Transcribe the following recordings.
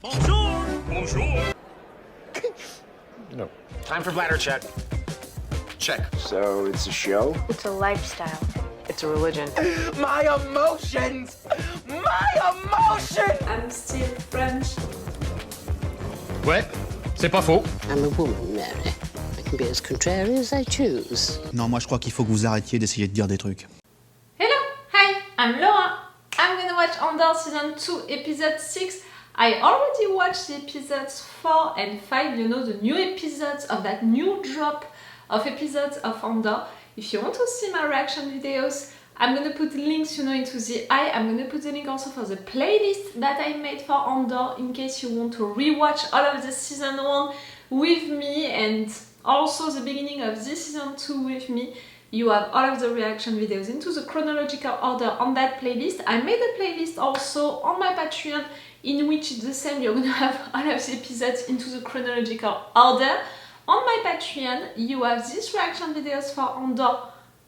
Bonjour! Bonjour! No. Time for bladder check. Check. So it's a show? It's a lifestyle. It's a religion. My emotions! My emotions! I'm still French. Ouais, c'est pas faux. I'm a woman, Mary. I can be as contrary as I choose. Non, moi je crois qu'il faut que vous arrêtiez d'essayer de dire des trucs. Hello, hi, I'm Laura. I'm gonna watch Andor season 2, episode 6. I already watched the episodes 4 and 5, you know, the new episodes of that new drop of episodes of Andor. If you want to see my reaction videos, I'm gonna put links, you know, into the I'm gonna put the link also for the playlist that I made for Andor in case you want to rewatch all of the season 1 with me and also the beginning of this season 2 with me. You have all of the reaction videos into the chronological order on that playlist. I made a playlist also on my Patreon in which it's the same. You're gonna have all of the episodes into the chronological order. On my Patreon, you have these reaction videos for Andor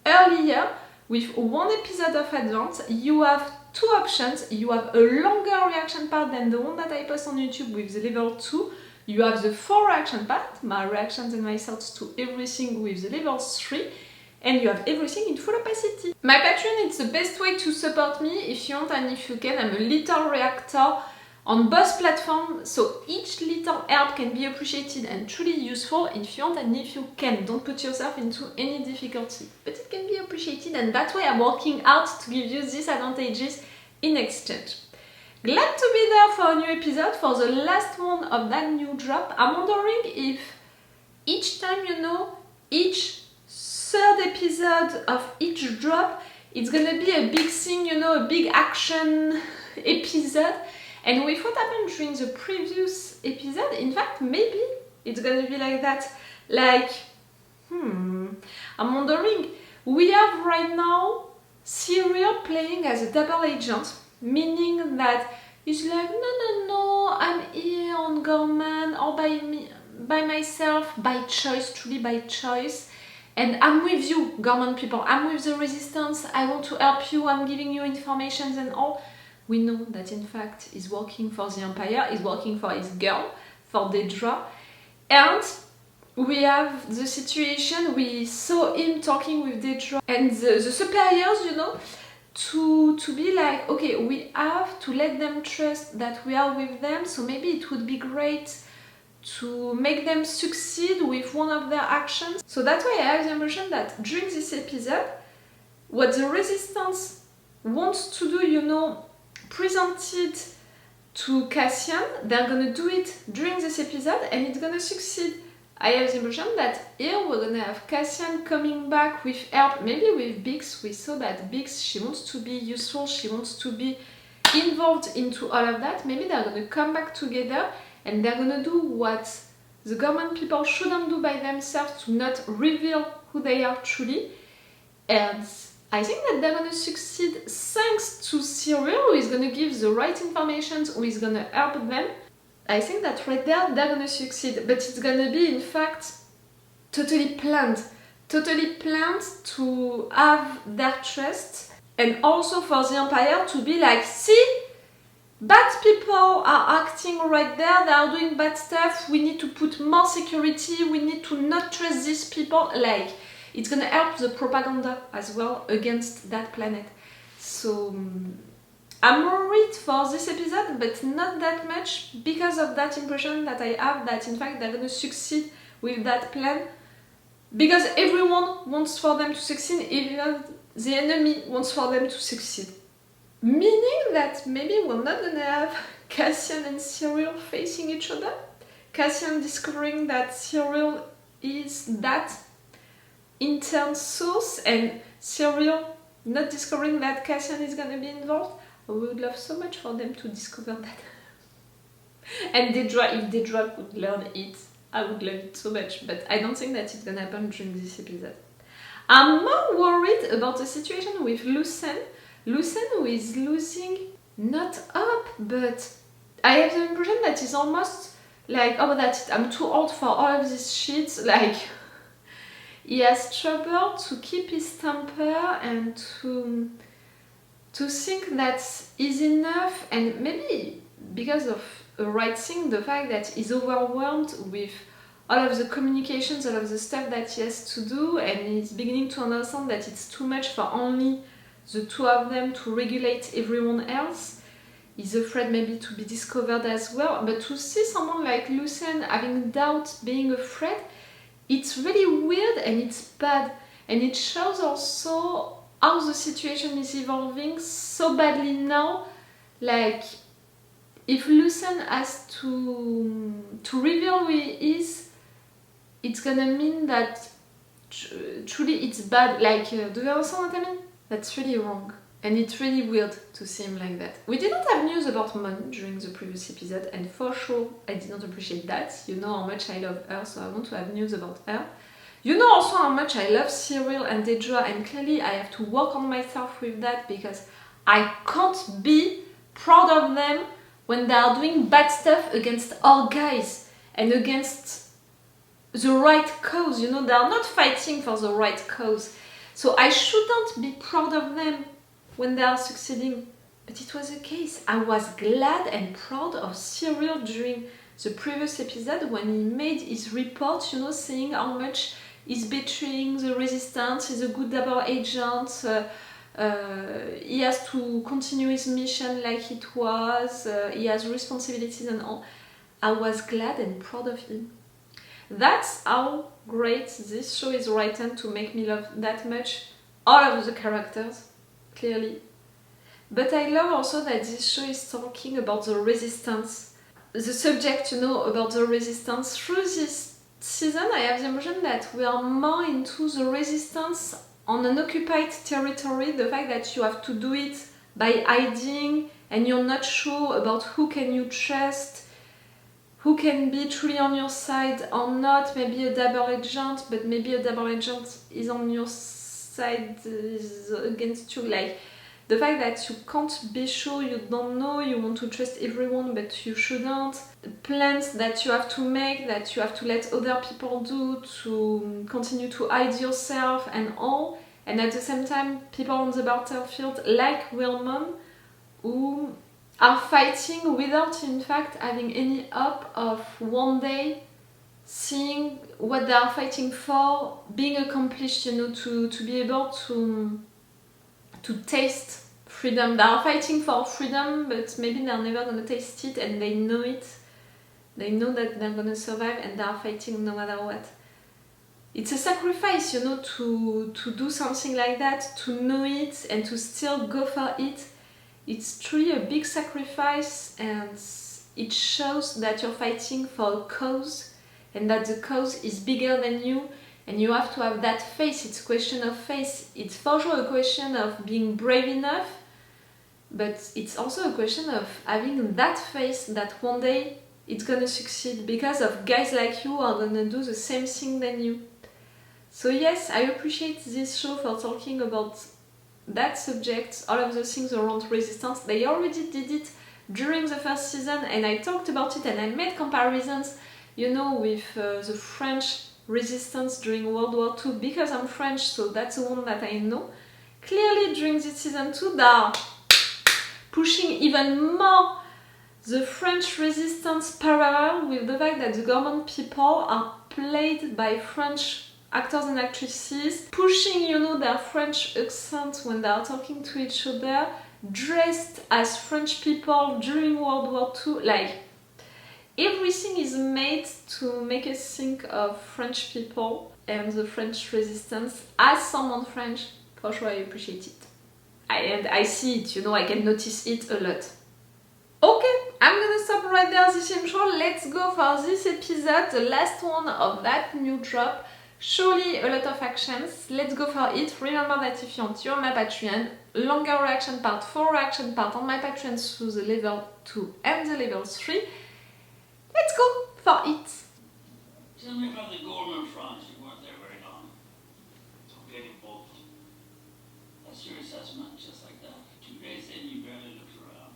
earlier with one episode of advance. You have two options. You have a longer reaction part than the one that I post on YouTube with the level 2. You have the full reaction part, my reactions and my thoughts to everything with the level 3. And you have everything in full opacity. My Patreon is the best way to support me if you want and if you can. I'm a little reactor on both platforms, so each little help can be appreciated and truly useful if you want and if you can. Don't put yourself into any difficulty, but it can be appreciated, and that way I'm working out to give you these advantages in exchange. Glad to be there for a new episode, for the last one of that new drop. I'm wondering if each time, you know, each third episode of each drop, it's gonna be a big thing, you know, a big action episode. And with what happened during the previous episode, in fact, maybe it's gonna be like that. Like, I'm wondering, we have right now Syril playing as a double agent, meaning that he's like, no, I'm here on Gorman, all by myself, by choice, truly by choice. And I'm with you, Gorman people, I'm with the resistance, I want to help you, I'm giving you information and all. We know that in fact he's working for the Empire, he's working for his girl, for Dedra. And we have the situation, we saw him talking with Dedra and the superiors, you know, to be like, okay, we have to let them trust that we are with them, so maybe it would be great to make them succeed with one of their actions. So that's why I have the impression that during this episode, what the resistance wants to do, you know, presented to Cassian, they're gonna do it during this episode and it's gonna succeed. I have the impression that here we're gonna have Cassian coming back with help, maybe with Bix. We saw that Bix, she wants to be useful, she wants to be involved into all of that. Maybe they're gonna come back together and they're gonna do what the government people shouldn't do by themselves, to not reveal who they are truly. And I think that they're gonna succeed thanks to Syril, who is gonna give the right information, who is gonna help them. I think that right there they're gonna succeed, but it's gonna be in fact totally planned to have their trust, and also for the Empire to be like, see, bad people are acting right there, they are doing bad stuff, we need to put more security, we need to not trust these people. Like, it's gonna help the propaganda as well against that planet. So I'm worried for this episode, but not that much, because of that impression that I have that in fact they're gonna succeed with that plan, because everyone wants for them to succeed, even the enemy wants for them to succeed. Meaning that maybe we're not gonna have Cassian and Syril facing each other, Cassian discovering that Syril is that intern source and Syril not discovering that Cassian is gonna be involved. I would love so much for them to discover that. And Dedra, if Dedra could learn it, I would love it so much, but I don't think that it's gonna happen during this episode. I'm more worried about the situation with Luthen. Luthen, who is losing, not up, but I have the impression that he's almost like, oh, that's it, I'm too old for all of this shit. Like, he has trouble to keep his temper and to think that is enough, and maybe because of a right thing, the fact that he's overwhelmed with all of the communications, all of the stuff that he has to do, and he's beginning to understand that it's too much for only the two of them to regulate everyone else. He's afraid maybe to be discovered as well, but to see someone like Luthen having doubt, being afraid, it's really weird and it's bad. And it shows also how the situation is evolving so badly now. Like, if Luthen has to reveal who he is, it's gonna mean that truly it's bad. Like, do you understand what I mean? That's really wrong. And it's really weird to see him like that. We didn't have news about Mon during the previous episode, and for sure I did not appreciate that. You know how much I love her, so I want to have news about her. You know also how much I love Syril and Dedra, and clearly I have to work on myself with that because I can't be proud of them when they are doing bad stuff against our guys and against the right cause. You know, they are not fighting for the right cause. So I shouldn't be proud of them when they are succeeding. But it was the case. I was glad and proud of Syril during the previous episode when he made his report, you know, saying how much he's betraying the resistance, he's a good double agent, he has to continue his mission like it was, he has responsibilities and all. I was glad and proud of him. That's how great this show is written to make me love that much all of the characters, clearly. But I love also that this show is talking about the resistance. The subject, you know, about the resistance. Through this season, I have the impression that we are more into the resistance on an occupied territory. The fact that you have to do it by hiding and you're not sure about who can you trust, who can be truly on your side or not. Maybe a double agent, but maybe a double agent is on your side, is against you. Like, the fact that you can't be sure, you don't know, you want to trust everyone but you shouldn't. The plans that you have to make, that you have to let other people do, to continue to hide yourself and all. And at the same time, people on the battlefield like Wilmon, who are fighting without in fact having any hope of one day seeing what they are fighting for being accomplished, you know, to be able to taste freedom. They are fighting for freedom, but maybe they're never gonna taste it, and they know it. They know that they're gonna survive, and they are fighting no matter what. It's a sacrifice, you know, to do something like that, to know it, and to still go for it. It's truly a big sacrifice, and it shows that you're fighting for a cause, and that the cause is bigger than you. And you have to have that faith. It's a question of faith. It's for sure a question of being brave enough, but it's also a question of having that faith that one day it's gonna succeed because of guys like you are gonna do the same thing than you. So yes, I appreciate this show for talking about that subject, all of the things around resistance. They already did it during the first season, and I talked about it and I made comparisons, you know, with the French resistance during World War II, because I'm French, so that's the one that I know. Clearly during this season 2 they are pushing even more the French resistance parallel with the fact that the government people are played by French actors and actresses, pushing, you know, their French accent when they are talking to each other, dressed as French people during World War II. Like, everything is made to make us think of French people and the French resistance. As someone French, for sure I appreciate it. And I see it, you know, I can notice it a lot. Okay, I'm gonna stop right there this intro. Let's go for this episode, the last one of that new drop. Surely a lot of actions. Let's go for it. Remember that if you want, you're on my Patreon. Longer reaction part, 4 reaction part on my Patreon through the level 2 and the level 3. Let's go for it. Tell me about the Gorman front. You weren't there very long. Don't get involved. That's your assessment, just like that. 2 days in, you barely looked around.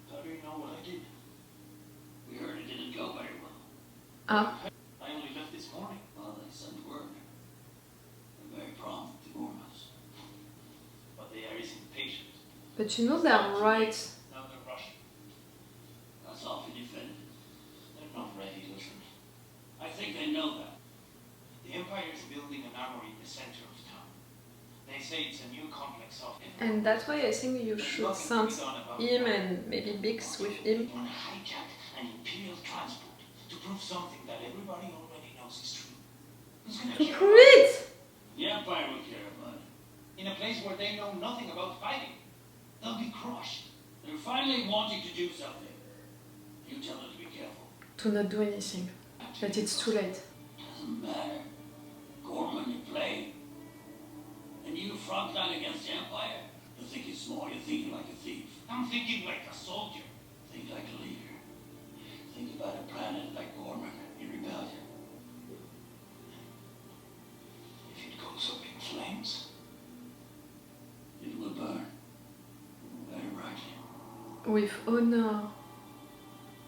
How do you know what I did? We heard it didn't go very well. I only left this morning. Well, they sent word. They're very prompt, the Gormans. But they are impatient. But you know they're right. Now they're rushing. the center of town. They say it's a new complex of... And that's why I think you should send him and maybe Bix with him. Want to hijack an Imperial transport to prove something that everybody already knows is true. Who's gonna To care prove about it! The Empire will care about it. In a place where they know nothing about fighting. They'll be crushed. They're finally wanting to do something. You tell them to be careful. To not do anything. But it's too late. Doesn't matter. Gorman, you play. And you frontline against the Empire. You think you're small, you're thinking like a thief. I'm thinking like a soldier. Think like a leader. Think about a planet like Gorman in rebellion. If it goes up in flames, it will burn. Very brightly. With honor.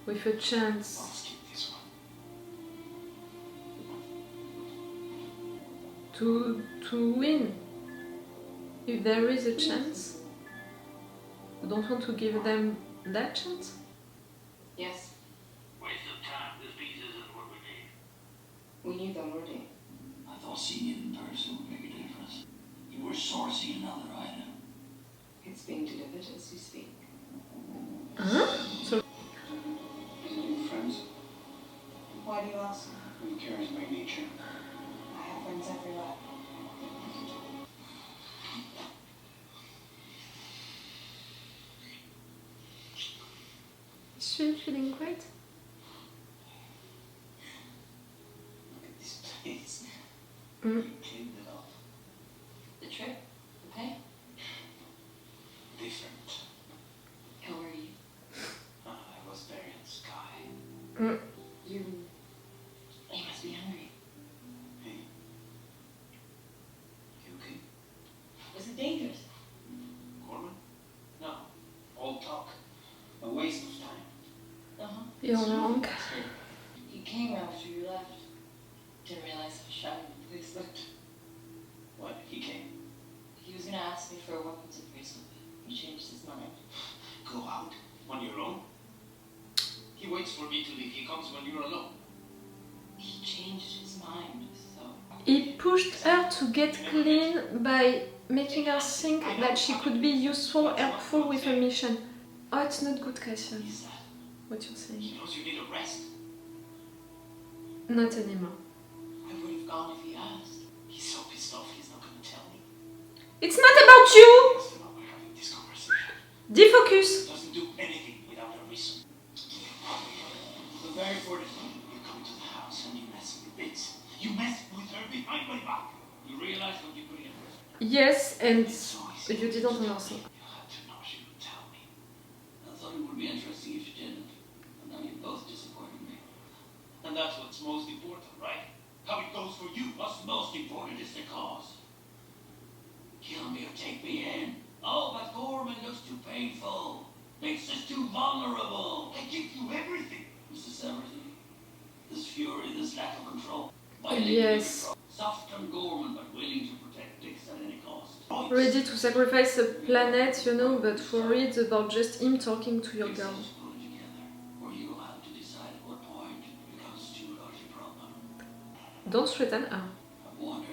With a chance. I'll skip this one. To win. If there is a chance. You don't want to give them that chance? Yes, Waste of time. This piece isn't what we need. we knew that already. I thought seeing it in person would make a difference. You were sourcing another item. It's being delivered as we speak. Huh? So These are your friends. Why do you ask? Who cares by nature? I have friends everywhere. is she feeling great? Look at this place. Mm. You cleaned it up. The trip? The pay? Different. How are you? I was there in the sky. Mm. You must be hungry. Hey. You okay? Was it dangerous? Gorman? No. All talk. A waste of time. Uh-huh. You're wrong. He came after you left. Didn't realize how shy the police looked. What? He came. He was gonna ask me for a weapons appraisal. He changed his mind. Go out on your own? He waits for me to leave. He comes when you're alone. He changed his mind, so... He pushed her to get clean by making her think that she could be useful, helpful with a mission. Oh, it's not good, Cassian. Is that? What you're saying? He knows you need a rest. Not anymore. I would have gone if he asked. He's so pissed off he's not going to tell me. It's not about you! That's not we're having this conversation. Defocus! He doesn't do anything without a reason. The very first time you come to the house and you mess with Bits. You mess with her behind my back. You realize what you're putting in her. Yes, and So easy. you didn't understand. You had to know she would tell me. I thought it would be interesting if you didn't. And now you both disappointed me. And that's what's most important, right? How it goes for you. What's most important is the cause. Kill me or take me in. Oh, but Gorman looks too painful. Makes us too vulnerable. I give you everything. This is everything. This fury, this lack of control. Yes. Soft and Gorman, but willing to protect Dix at any cost. Ready to sacrifice a planet, you know, but worried about just him talking to your Fix girl. this pull together, or you will have to decide at what point it becomes too large a problem. Don't threaten her. I wonder,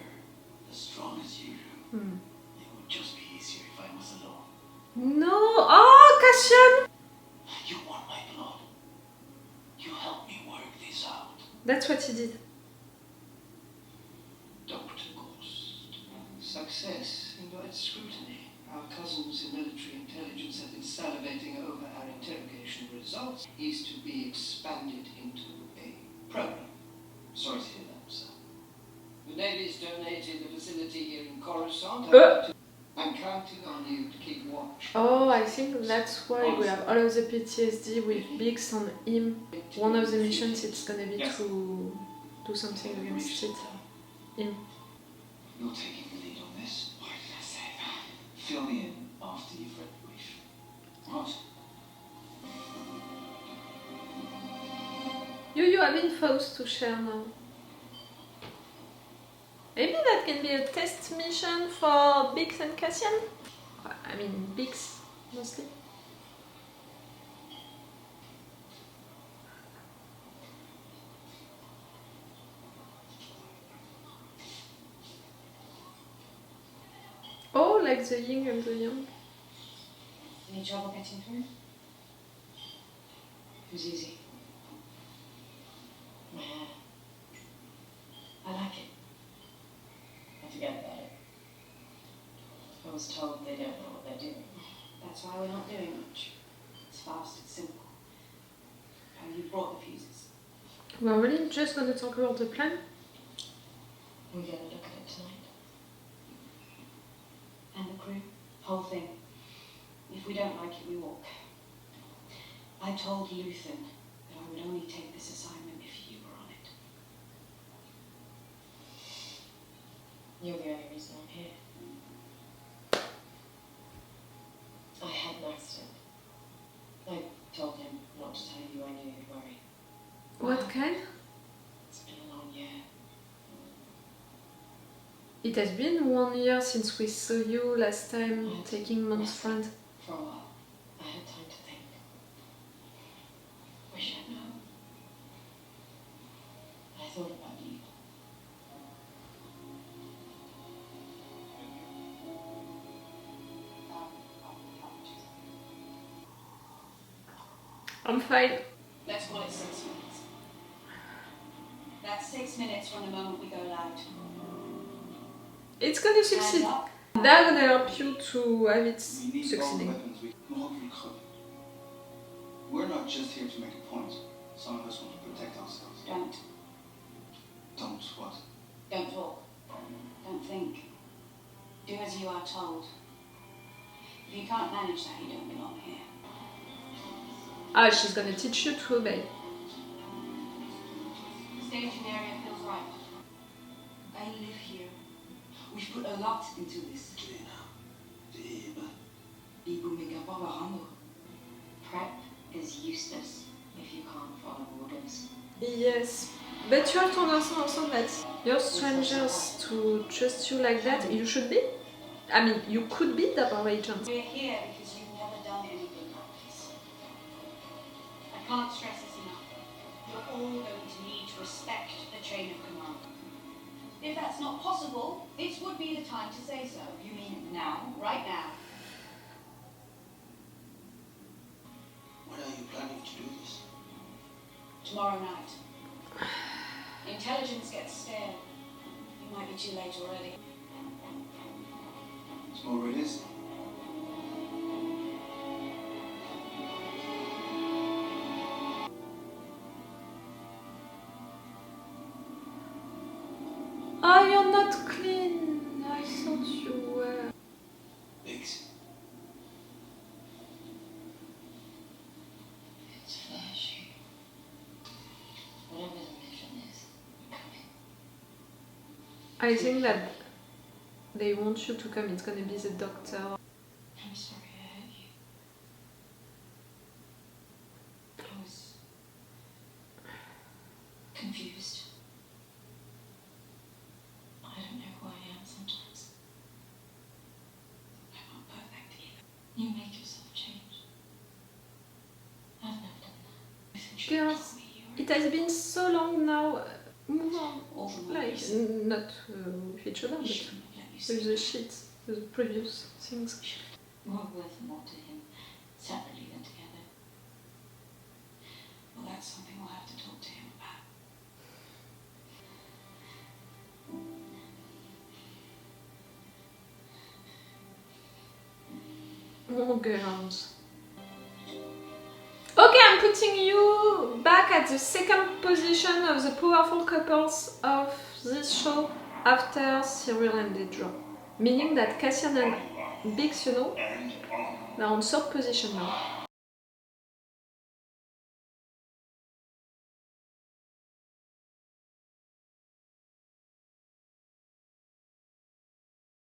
as strong as you do, Hmm. it would just be easier if I was alone. No! Oh, Cassian! You want my blood. You help me work this out. That's what he did. Dr. Ghost. Success invites scrutiny. Our cousins in military intelligence have been salivating over our interrogation results. Is to be expanded into a program. Sorry to hear that, sir. The Navy's donated the facility here in Coruscant. I'm counting on you to keep watch. Oh, I think that's why we have all of the PTSD with Bix on him. One of the missions it's gonna be to do something against it. Him. You're taking the lead on this. Why did I say that? Fill me in after you've read the brief. What? You have infos to share now. Maybe that can be a test mission for Bix and Cassian? I mean, Bix, mostly. Oh, like the yin and the yang. Any trouble getting through? It was easy. My hair. I like it. I forget about it. I was told they don't know what they're doing. That's why we're not doing much. It's fast, it's simple. And you brought the fuses. We're really just gonna talk about the plan? We're gonna look at it tonight. And the crew, whole thing. If we don't like it, we walk. I told Luthen that I would only take this assignment if you were on it. You're the only reason I'm here. I had an accident. I told him not to tell you. I knew you'd worry. What kind? It's been a long year. It has been 1 year since we saw you last time taking Mom's friend. For a while, I had time to think. Wish I'd known. I thought about you. I'm fine. Let's call it 6 minutes. That's 6 minutes from the moment we go live. It's gonna succeed. Hands up. They're gonna help you to have it We need all succeeding. weapons we could. We're not just here to make a point. Some of us want to protect ourselves. Don't. Don't what? Don't talk. Don't think. Do as you are told. If you can't manage that, you don't belong here. Ah, she's gonna teach you to obey. The staging area feels right. I live here. We've put a lot into this. Prep is useless if you can't follow orders. Yes, but you have to understand also that you're strangers to trust you like that. You should be. I mean, you could be double agents. We're here because you've never done anything like this. I can't stress this enough. You're all going to need to respect the chain of command. If that's not possible, this would be the time to say so. You mean now, right now? When are you planning to do this? Tomorrow night. Intelligence gets stale. You might be too late already. Tomorrow it is. Oh, you're not clean. I thought you were. Biggs. It's flashy. Whatever the mission is, we're coming. I think that they want you to come. It's gonna be the doctor. I'm sorry I hurt you. I was confused. I don't know who I am sometimes. I'm not perfect either. You make yourself change. I've never done that. I think you Girls, told me you were it has been so long now. Move on. all the Like, movies. not with each other, You but shouldn't have let me see with the shit, with the previous things. We're worth more to him separately than together. Well, that's something we'll have to talk to him about. Oh, girls. Okay, I'm putting you back at the second position of the powerful couples of this show after Syril and Dedra. Meaning that Cassian and Biggs, you know, they're on third position now.